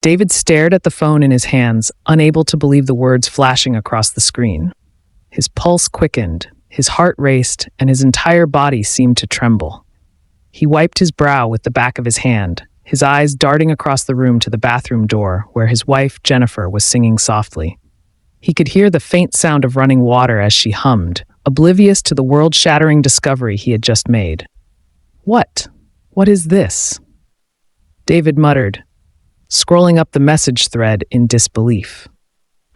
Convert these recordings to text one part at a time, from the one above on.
David stared at the phone in his hands, unable to believe the words flashing across the screen. His pulse quickened, his heart raced, and his entire body seemed to tremble. He wiped his brow with the back of his hand, his eyes darting across the room to the bathroom door where his wife, Jennifer, was singing softly. He could hear the faint sound of running water as she hummed, oblivious to the world-shattering discovery he had just made. What? What is this? David muttered, scrolling up the message thread in disbelief.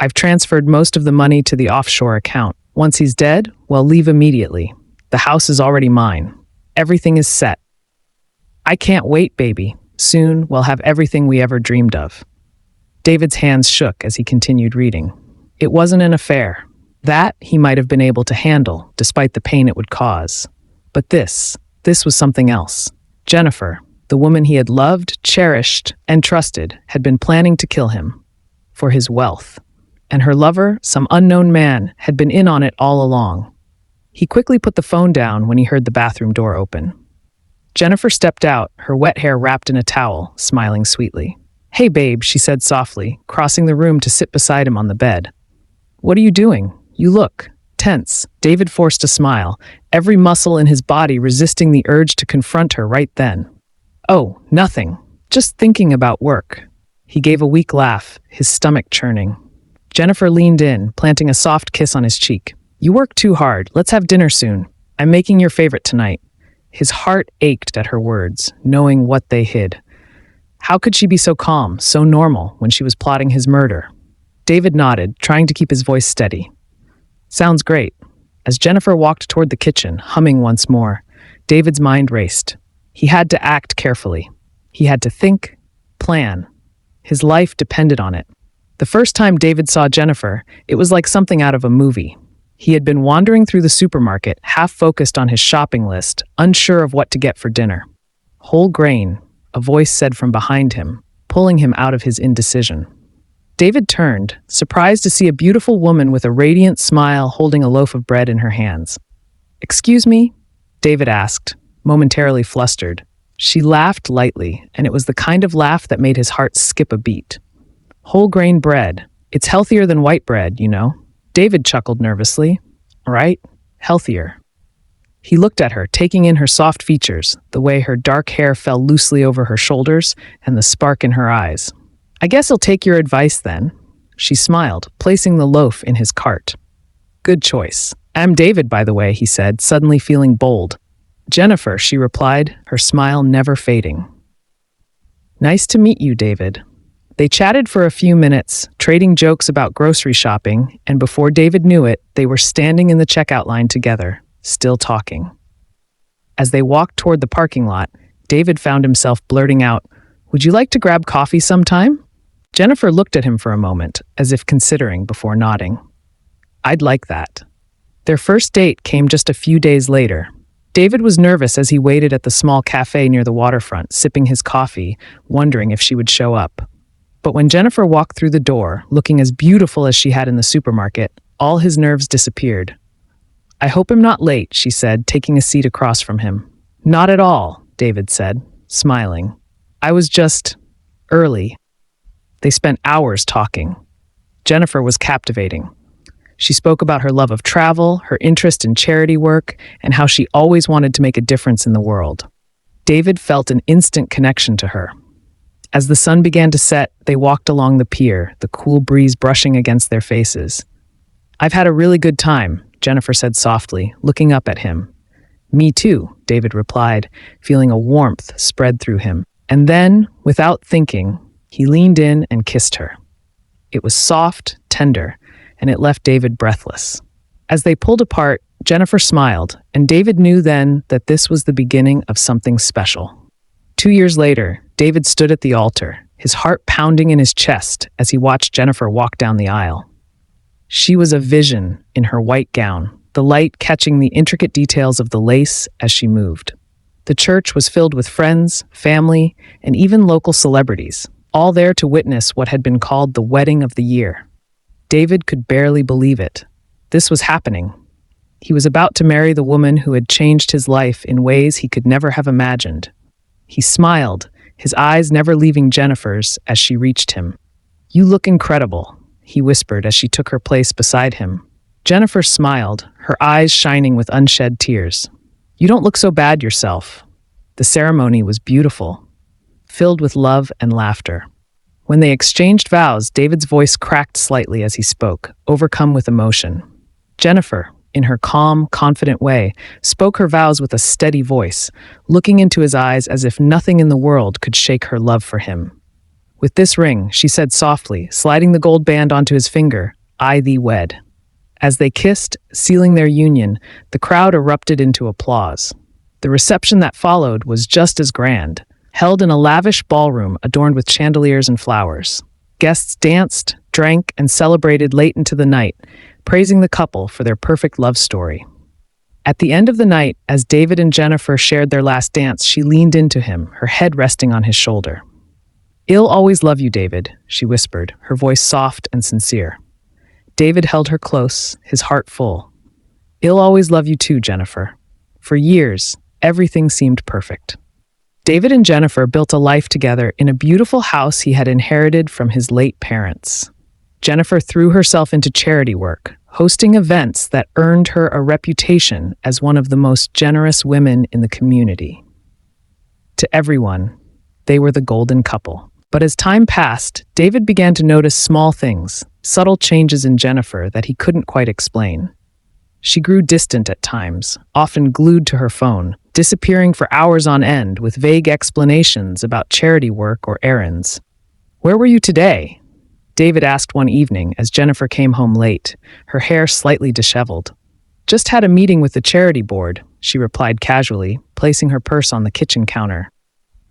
I've transferred most of the money to the offshore account. Once he's dead, well, leave immediately. The house is already mine. Everything is set. I can't wait, baby. Soon, we'll have everything we ever dreamed of. David's hands shook as he continued reading. It wasn't an affair. That he might have been able to handle, despite the pain it would cause. But this was something else. Jennifer, the woman he had loved, cherished, and trusted, had been planning to kill him. For his wealth. And her lover, some unknown man, had been in on it all along. He quickly put the phone down when he heard the bathroom door open. Jennifer stepped out, her wet hair wrapped in a towel, smiling sweetly. Hey, babe, she said softly, crossing the room to sit beside him on the bed. What are you doing? You look tense. David forced a smile, every muscle in his body resisting the urge to confront her right then. Oh, nothing. Just thinking about work. He gave a weak laugh, his stomach churning. Jennifer leaned in, planting a soft kiss on his cheek. You work too hard. Let's have dinner soon. I'm making your favorite tonight. His heart ached at her words, knowing what they hid. How could she be so calm, so normal, when she was plotting his murder? David nodded, trying to keep his voice steady. Sounds great. As Jennifer walked toward the kitchen, humming once more, David's mind raced. He had to act carefully. He had to think, plan. His life depended on it. The first time David saw Jennifer, it was like something out of a movie. He had been wandering through the supermarket, half focused on his shopping list, unsure of what to get for dinner. Whole grain, a voice said from behind him, pulling him out of his indecision. David turned, surprised to see a beautiful woman with a radiant smile holding a loaf of bread in her hands. Excuse me? David asked, momentarily flustered. She laughed lightly, and it was the kind of laugh that made his heart skip a beat. Whole grain bread. It's healthier than white bread, you know. David chuckled nervously. Right? Healthier. He looked at her, taking in her soft features, the way her dark hair fell loosely over her shoulders, and the spark in her eyes. I guess I'll take your advice then. She smiled, placing the loaf in his cart. Good choice. I'm David, by the way, he said, suddenly feeling bold. Jennifer, she replied, her smile never fading. Nice to meet you, David. They chatted for a few minutes, trading jokes about grocery shopping, and before David knew it, they were standing in the checkout line together, still talking. As they walked toward the parking lot, David found himself blurting out, "Would you like to grab coffee sometime?" Jennifer looked at him for a moment, as if considering before nodding. I'd like that. Their first date came just a few days later. David was nervous as he waited at the small cafe near the waterfront, sipping his coffee, wondering if she would show up. But when Jennifer walked through the door, looking as beautiful as she had in the supermarket, all his nerves disappeared. I hope I'm not late, she said, taking a seat across from him. Not at all, David said, smiling. I was just early. They spent hours talking. Jennifer was captivating. She spoke about her love of travel, her interest in charity work, and how she always wanted to make a difference in the world. David felt an instant connection to her. As the sun began to set, they walked along the pier, the cool breeze brushing against their faces. I've had a really good time, Jennifer said softly, looking up at him. Me too, David replied, feeling a warmth spread through him. And then, without thinking, he leaned in and kissed her. It was soft, tender, and it left David breathless. As they pulled apart, Jennifer smiled, and David knew then that this was the beginning of something special. 2 years later, David stood at the altar, his heart pounding in his chest as he watched Jennifer walk down the aisle. She was a vision in her white gown, the light catching the intricate details of the lace as she moved. The church was filled with friends, family, and even local celebrities, all there to witness what had been called the wedding of the year. David could barely believe it. This was happening. He was about to marry the woman who had changed his life in ways he could never have imagined. He smiled, his eyes never leaving Jennifer's as she reached him. "You look incredible," he whispered as she took her place beside him. Jennifer smiled, her eyes shining with unshed tears. "You don't look so bad yourself." The ceremony was beautiful, filled with love and laughter. When they exchanged vows, David's voice cracked slightly as he spoke, overcome with emotion. Jennifer, in her calm, confident way, spoke her vows with a steady voice, looking into his eyes as if nothing in the world could shake her love for him. "With this ring," she said softly, sliding the gold band onto his finger, "I thee wed." As they kissed, sealing their union, the crowd erupted into applause. The reception that followed was just as grand, held in a lavish ballroom adorned with chandeliers and flowers. Guests danced, drank, and celebrated late into the night, praising the couple for their perfect love story. At the end of the night, as David and Jennifer shared their last dance, she leaned into him, her head resting on his shoulder. "I'll always love you, David," she whispered, her voice soft and sincere. David held her close, his heart full. "I'll always love you too, Jennifer." For years, everything seemed perfect. David and Jennifer built a life together in a beautiful house he had inherited from his late parents. Jennifer threw herself into charity work, hosting events that earned her a reputation as one of the most generous women in the community. To everyone, they were the golden couple. But as time passed, David began to notice small things, subtle changes in Jennifer that he couldn't quite explain. She grew distant at times, often glued to her phone, disappearing for hours on end with vague explanations about charity work or errands. "Where were you today?" David asked one evening as Jennifer came home late, her hair slightly disheveled. "Just had a meeting with the charity board," she replied casually, placing her purse on the kitchen counter.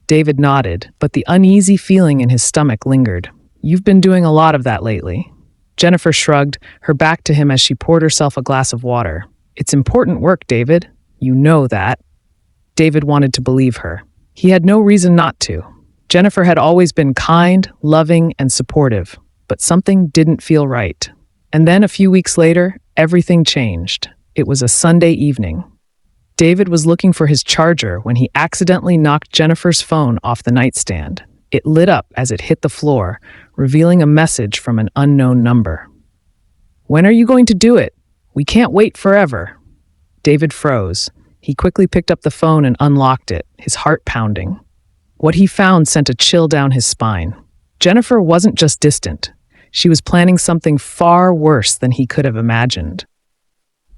David nodded, but the uneasy feeling in his stomach lingered. "You've been doing a lot of that lately." Jennifer shrugged, her back to him as she poured herself a glass of water. "It's important work, David. You know that." David wanted to believe her. He had no reason not to. Jennifer had always been kind, loving, and supportive, but something didn't feel right. And then a few weeks later, everything changed. It was a Sunday evening. David was looking for his charger when he accidentally knocked Jennifer's phone off the nightstand. It lit up as it hit the floor, revealing a message from an unknown number. "When are you going to do it? We can't wait forever." David froze. He quickly picked up the phone and unlocked it, his heart pounding. What he found sent a chill down his spine. Jennifer wasn't just distant. She was planning something far worse than he could have imagined.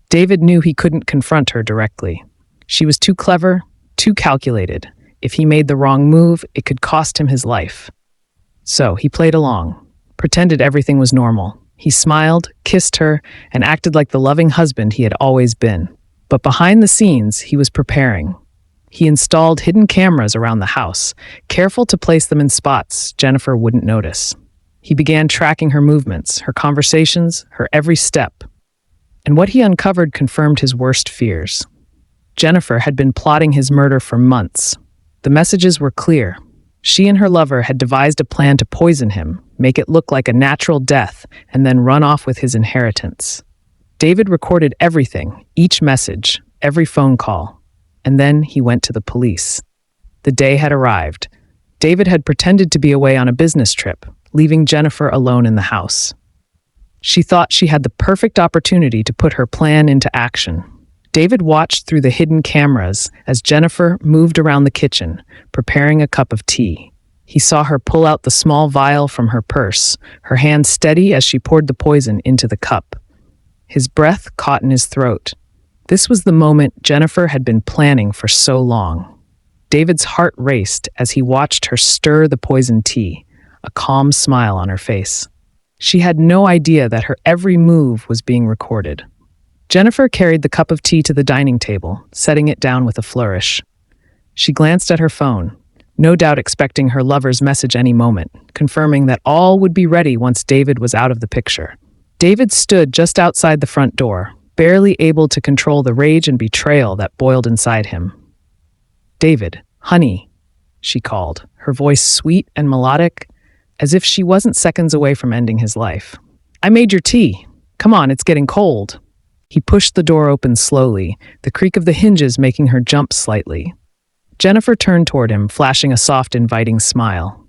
David knew he couldn't confront her directly. She was too clever, too calculated. If he made the wrong move, it could cost him his life. So he played along, pretended everything was normal. He smiled, kissed her, and acted like the loving husband he had always been. But behind the scenes, he was preparing. He installed hidden cameras around the house, careful to place them in spots Jennifer wouldn't notice. He began tracking her movements, her conversations, her every step. And what he uncovered confirmed his worst fears. Jennifer had been plotting his murder for months. The messages were clear. She and her lover had devised a plan to poison him, make it look like a natural death, and then run off with his inheritance. David recorded everything, each message, every phone call. And then he went to the police. The day had arrived. David had pretended to be away on a business trip, leaving Jennifer alone in the house. She thought she had the perfect opportunity to put her plan into action. David watched through the hidden cameras as Jennifer moved around the kitchen, preparing a cup of tea. He saw her pull out the small vial from her purse, her hand steady as she poured the poison into the cup. His breath caught in his throat. This was the moment Jennifer had been planning for so long. David's heart raced as he watched her stir the poisoned tea, a calm smile on her face. She had no idea that her every move was being recorded. Jennifer carried the cup of tea to the dining table, setting it down with a flourish. She glanced at her phone, no doubt expecting her lover's message any moment, confirming that all would be ready once David was out of the picture. David stood just outside the front door, barely able to control the rage and betrayal that boiled inside him. "David, honey," she called, her voice sweet and melodic, as if she wasn't seconds away from ending his life. "I made your tea. Come on, it's getting cold." He pushed the door open slowly, the creak of the hinges making her jump slightly. Jennifer turned toward him, flashing a soft, inviting smile.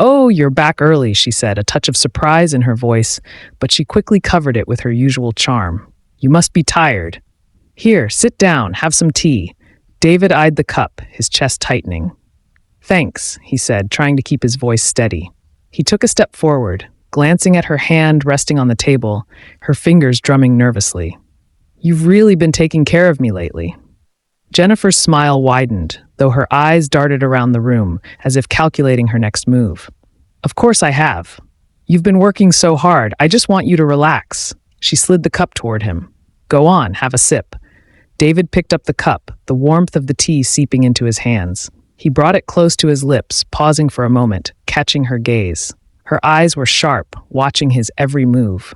"Oh, you're back early," she said, a touch of surprise in her voice, but she quickly covered it with her usual charm. "You must be tired. Here, sit down, have some tea." David eyed the cup, his chest tightening. "Thanks," he said, trying to keep his voice steady. He took a step forward, glancing at her hand resting on the table, her fingers drumming nervously. "You've really been taking care of me lately." Jennifer's smile widened, though her eyes darted around the room, as if calculating her next move. "Of course I have. You've been working so hard, I just want you to relax." She slid the cup toward him. "Go on, have a sip." David picked up the cup, the warmth of the tea seeping into his hands. He brought it close to his lips, pausing for a moment, catching her gaze. Her eyes were sharp, watching his every move.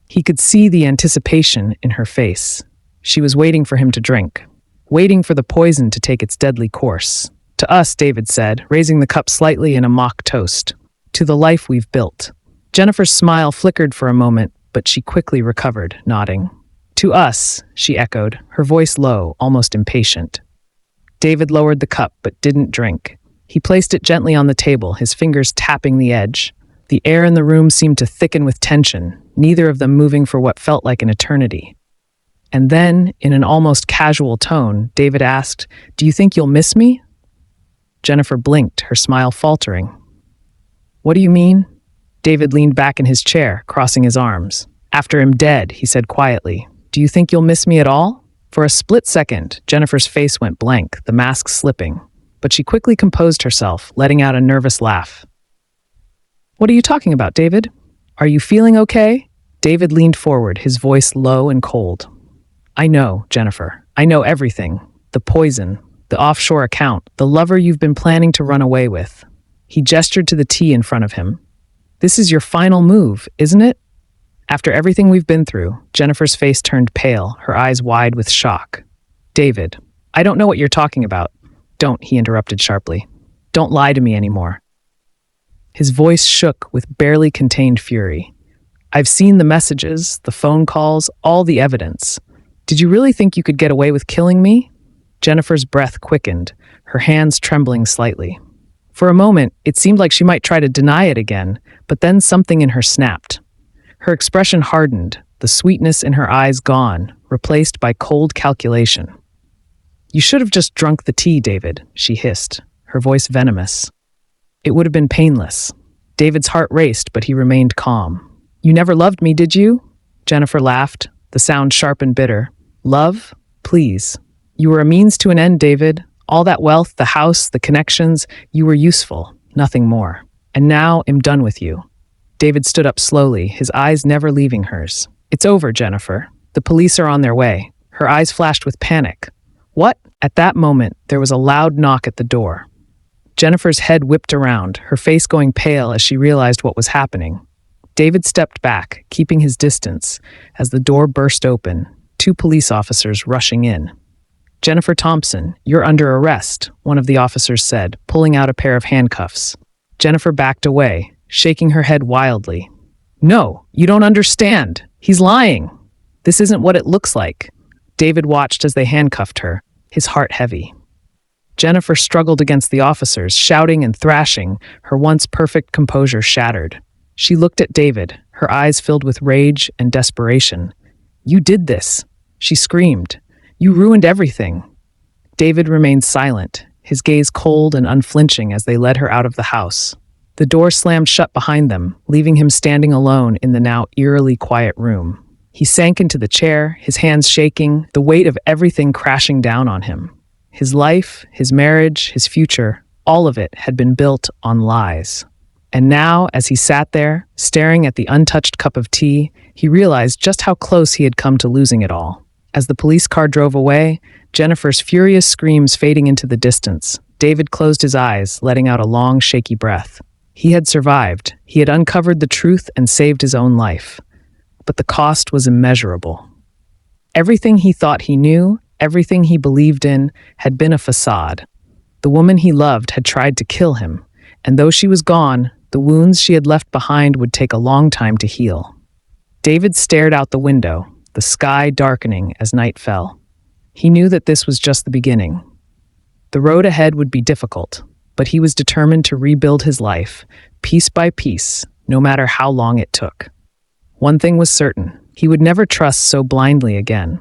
He could see the anticipation in her face. She was waiting for him to drink, waiting for the poison to take its deadly course. "To us," David said, raising the cup slightly in a mock toast. "To the life we've built." Jennifer's smile flickered for a moment, but she quickly recovered, nodding. "To us," she echoed, her voice low, almost impatient. David lowered the cup, but didn't drink. He placed it gently on the table, his fingers tapping the edge. The air in the room seemed to thicken with tension, neither of them moving for what felt like an eternity. And then, in an almost casual tone, David asked, "Do you think you'll miss me?" Jennifer blinked, her smile faltering. "What do you mean?" David leaned back in his chair, crossing his arms. "After I'm dead," he said quietly. "Do you think you'll miss me at all?" For a split second, Jennifer's face went blank, the mask slipping. But she quickly composed herself, letting out a nervous laugh. "What are you talking about, David? Are you feeling okay?" David leaned forward, his voice low and cold. "I know, Jennifer. I know everything. The poison, the offshore account, the lover you've been planning to run away with." He gestured to the tea in front of him. "This is your final move, isn't it?" After everything we've been through, Jennifer's face turned pale, her eyes wide with shock. "David, I don't know what you're talking about." "Don't," he interrupted sharply. "Don't lie to me anymore." His voice shook with barely contained fury. "I've seen the messages, the phone calls, all the evidence. Did you really think you could get away with killing me?" Jennifer's breath quickened, her hands trembling slightly. For a moment, it seemed like she might try to deny it again, but then something in her snapped. Her expression hardened, the sweetness in her eyes gone, replaced by cold calculation. "You should have just drunk the tea, David," she hissed, her voice venomous. "It would have been painless." David's heart raced, but he remained calm. "You never loved me, did you?" Jennifer laughed, the sound sharp and bitter. "Love? Please. You were a means to an end, David. All that wealth, the house, the connections, you were useful, nothing more. And now I'm done with you." David stood up slowly, his eyes never leaving hers. "It's over, Jennifer. The police are on their way." Her eyes flashed with panic. "What?" At that moment, there was a loud knock at the door. Jennifer's head whipped around, her face going pale as she realized what was happening. David stepped back, keeping his distance, as the door burst open, 2 police officers rushing in. "Jennifer Thompson, you're under arrest," one of the officers said, pulling out a pair of handcuffs. Jennifer backed away, shaking her head wildly. "No, you don't understand. He's lying. This isn't what it looks like." David watched as they handcuffed her, his heart heavy. Jennifer struggled against the officers, shouting and thrashing, her once perfect composure shattered. She looked at David, her eyes filled with rage and desperation. "You did this," she screamed. "You ruined everything." David remained silent, his gaze cold and unflinching as they led her out of the house. The door slammed shut behind them, leaving him standing alone in the now eerily quiet room. He sank into the chair, his hands shaking, the weight of everything crashing down on him. His life, his marriage, his future, all of it had been built on lies. And now, as he sat there, staring at the untouched cup of tea, he realized just how close he had come to losing it all. As the police car drove away, Jennifer's furious screams fading into the distance, David closed his eyes, letting out a long, shaky breath. He had survived. He had uncovered the truth and saved his own life. But the cost was immeasurable. Everything he thought he knew, everything he believed in, had been a facade. The woman he loved had tried to kill him, and though she was gone, the wounds she had left behind would take a long time to heal. David stared out the window, the sky darkening as night fell. He knew that this was just the beginning. The road ahead would be difficult, but he was determined to rebuild his life, piece by piece, no matter how long it took. One thing was certain, he would never trust so blindly again.